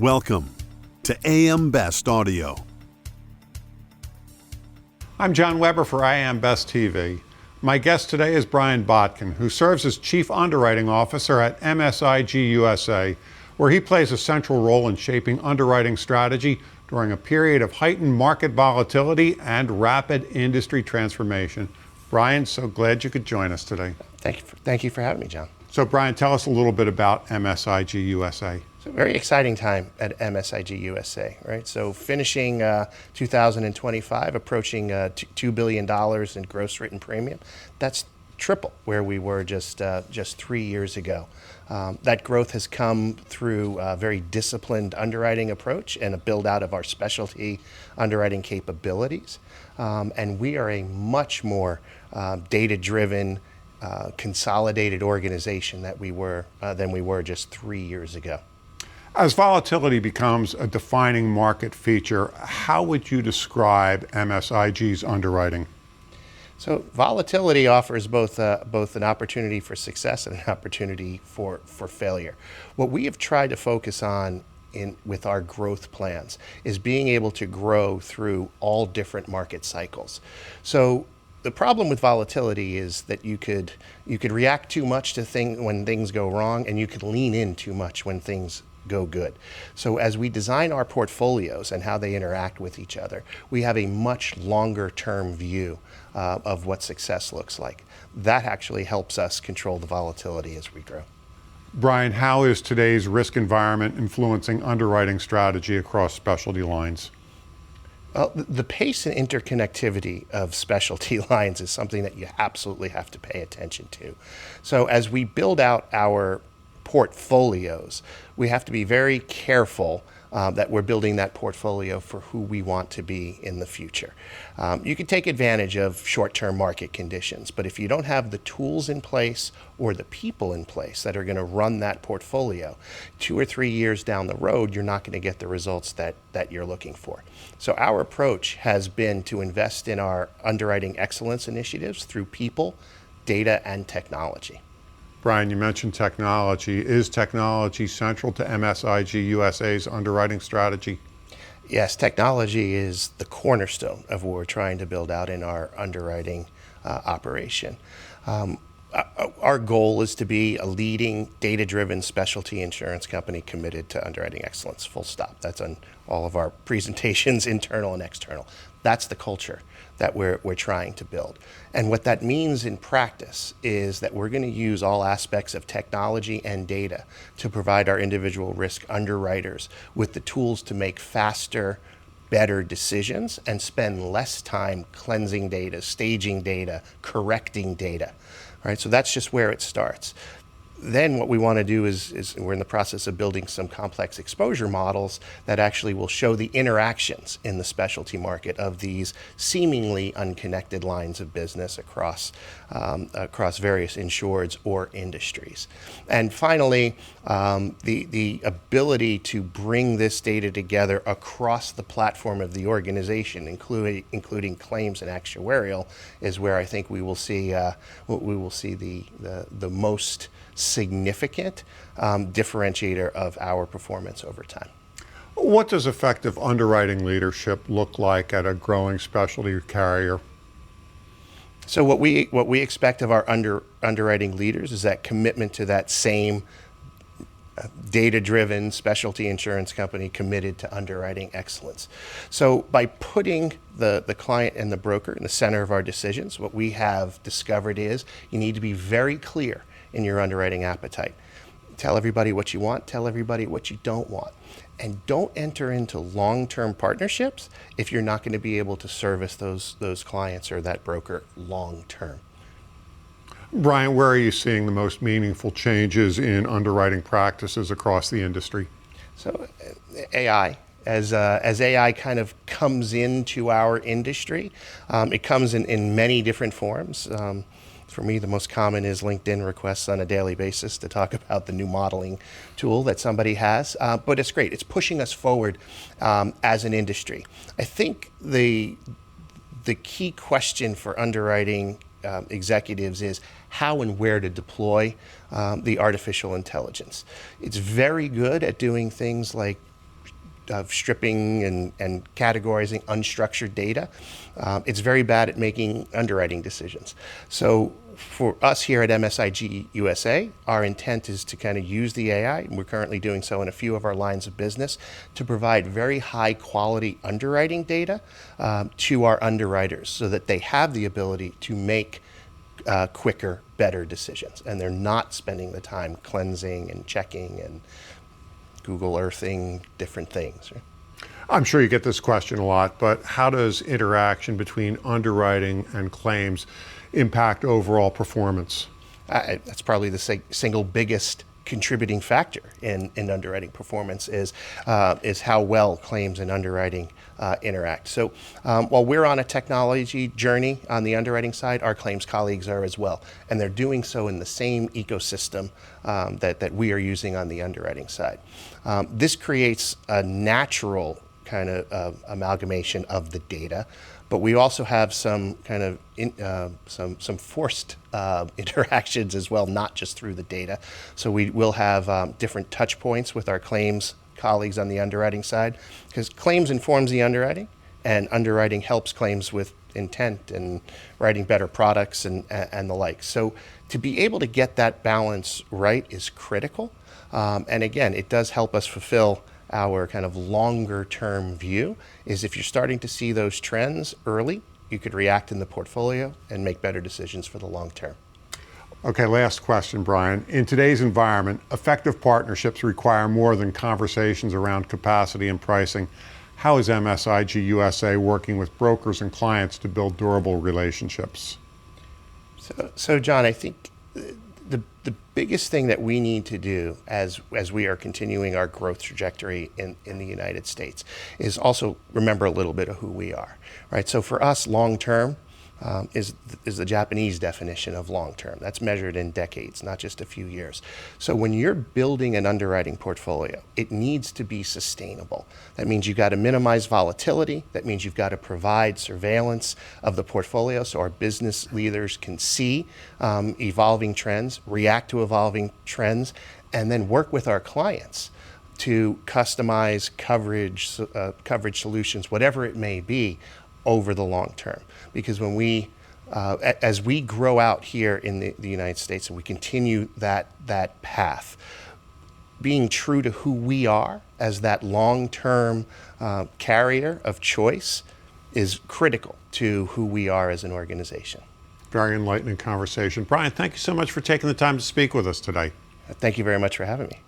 Welcome to AM Best Audio. I'm John Weber for AM Best TV. My guest today is Brian Botkin, who serves as Chief Underwriting Officer at MSIG USA, where he plays a central role in shaping underwriting strategy during a period of heightened market volatility and rapid industry transformation. Brian, so glad you could join us today. Thank you for having me, John. So Brian, tell us a little bit about MSIG USA. So very exciting time at MSIG USA, right? So finishing 2025, approaching $2 billion in gross written premium. That's triple where we were just 3 years ago. That growth has come through a very disciplined underwriting approach and a build out of our specialty underwriting capabilities. And we are a much more data-driven, consolidated organization than we were just 3 years ago. As volatility becomes a defining market feature, how would you describe MSIG's underwriting? So volatility offers both an opportunity for success and an opportunity for failure. What we have tried to focus on with our growth plans is being able to grow through all different market cycles. So the problem with volatility is that you could react too much to when things go wrong, and you could lean in too much when things go good. So as we design our portfolios and how they interact with each other, we have a much longer term view of what success looks like. That actually helps us control the volatility as we grow. Brian, how is today's risk environment influencing underwriting strategy across specialty lines? Well, the pace and interconnectivity of specialty lines is something that you absolutely have to pay attention to. So as we build out our portfolios, we have to be very careful that we're building that portfolio for who we want to be in the future. You can take advantage of short-term market conditions, but if you don't have the tools in place or the people in place that are going to run that portfolio, 2 or 3 years down the road, you're not going to get the results that you're looking for. So our approach has been to invest in our underwriting excellence initiatives through people, data, and technology. Brian, you mentioned technology. Is technology central to MSIG USA's underwriting strategy? Yes, technology is the cornerstone of what we're trying to build out in our underwriting operation. Our goal is to be a leading data-driven specialty insurance company committed to underwriting excellence, full stop. That's on all of our presentations, internal and external. That's the culture that we're trying to build. And what that means in practice is that we're going to use all aspects of technology and data to provide our individual risk underwriters with the tools to make faster, better decisions and spend less time cleansing data, staging data, correcting data. Right? So that's just where it starts. Then what we want to do is we're in the process of building some complex exposure models that actually will show the interactions in the specialty market of these seemingly unconnected lines of business across various insureds or industries. And finally, the ability to bring this data together across the platform of the organization, including claims and actuarial, is where I think we will see the most significant differentiator of our performance over time. What does effective underwriting leadership look like at a growing specialty carrier? So what we expect of our underwriting leaders is that commitment to that same data-driven specialty insurance company committed to underwriting excellence. So by putting the client and the broker in the center of our decisions, what we have discovered is you need to be very clear in your underwriting appetite. Tell everybody what you want, tell everybody what you don't want. And don't enter into long-term partnerships if you're not going to be able to service those clients or that broker long-term. Brian, where are you seeing the most meaningful changes in underwriting practices across the industry? So AI. As AI kind of comes into our industry, it comes in many different forms. For me, the most common is LinkedIn requests on a daily basis to talk about the new modeling tool that somebody has. But it's great. It's pushing us forward as an industry. I think the key question for underwriting executives is how and where to deploy the artificial intelligence. It's very good at doing things like stripping and categorizing unstructured data. It's very bad at making underwriting decisions. So for us here at MSIG USA, our intent is to kind of use the AI, and we're currently doing so in a few of our lines of business, to provide very high quality underwriting data to our underwriters so that they have the ability to make quicker, better decisions. And they're not spending the time cleansing and checking and Google Earthing different things. Right? I'm sure you get this question a lot, but how does interaction between underwriting and claims impact overall performance? That's probably the single biggest contributing factor in underwriting performance is how well claims and underwriting interact. So while we're on a technology journey on the underwriting side, our claims colleagues are as well. And they're doing so in the same ecosystem that we are using on the underwriting side. This creates a natural kind of amalgamation of the data, but we also have some kind of some forced interactions as well, not just through the data. So we will have different touch points with our claims colleagues on the underwriting side, because claims informs the underwriting, and underwriting helps claims with intent and writing better products and the like. So to be able to get that balance right is critical. And again, it does help us fulfill our kind of longer term view, is if you're starting to see those trends early, you could react in the portfolio and make better decisions for the long term. Okay, last question, Brian. In today's environment, effective partnerships require more than conversations around capacity and pricing. How is MSIG USA working with brokers and clients to build durable relationships? So John, I think the biggest thing that we need to do as we are continuing our growth trajectory in the United States is also remember a little bit of who we are, right? So for us, long term is the Japanese definition of long term. That's measured in decades, not just a few years. So when you're building an underwriting portfolio, it needs to be sustainable. That means you've got to minimize volatility. That means you've got to provide surveillance of the portfolio so our business leaders can see evolving trends, react to evolving trends, and then work with our clients to customize coverage solutions, whatever it may be, over the long term. Because when as we grow out here in the United States and we continue that path, being true to who we are as that long-term carrier of choice is critical to who we are as an organization. Very enlightening conversation. Brian, thank you so much for taking the time to speak with us today. Thank you very much for having me.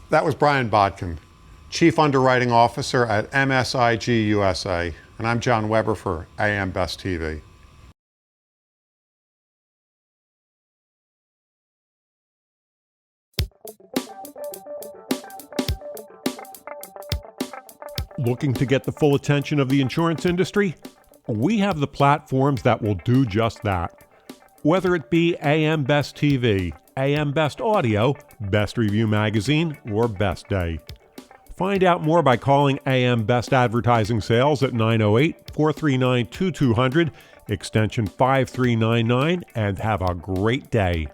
That was Brian Botkin, Chief Underwriting Officer at MSIG USA. And I'm John Weber for AM Best TV. Looking to get the full attention of the insurance industry? We have the platforms that will do just that. Whether it be AM Best TV, AM Best Audio, Best Review Magazine, or Best Day. Find out more by calling AM Best Advertising Sales at 908-439-2200, extension 5399, and have a great day.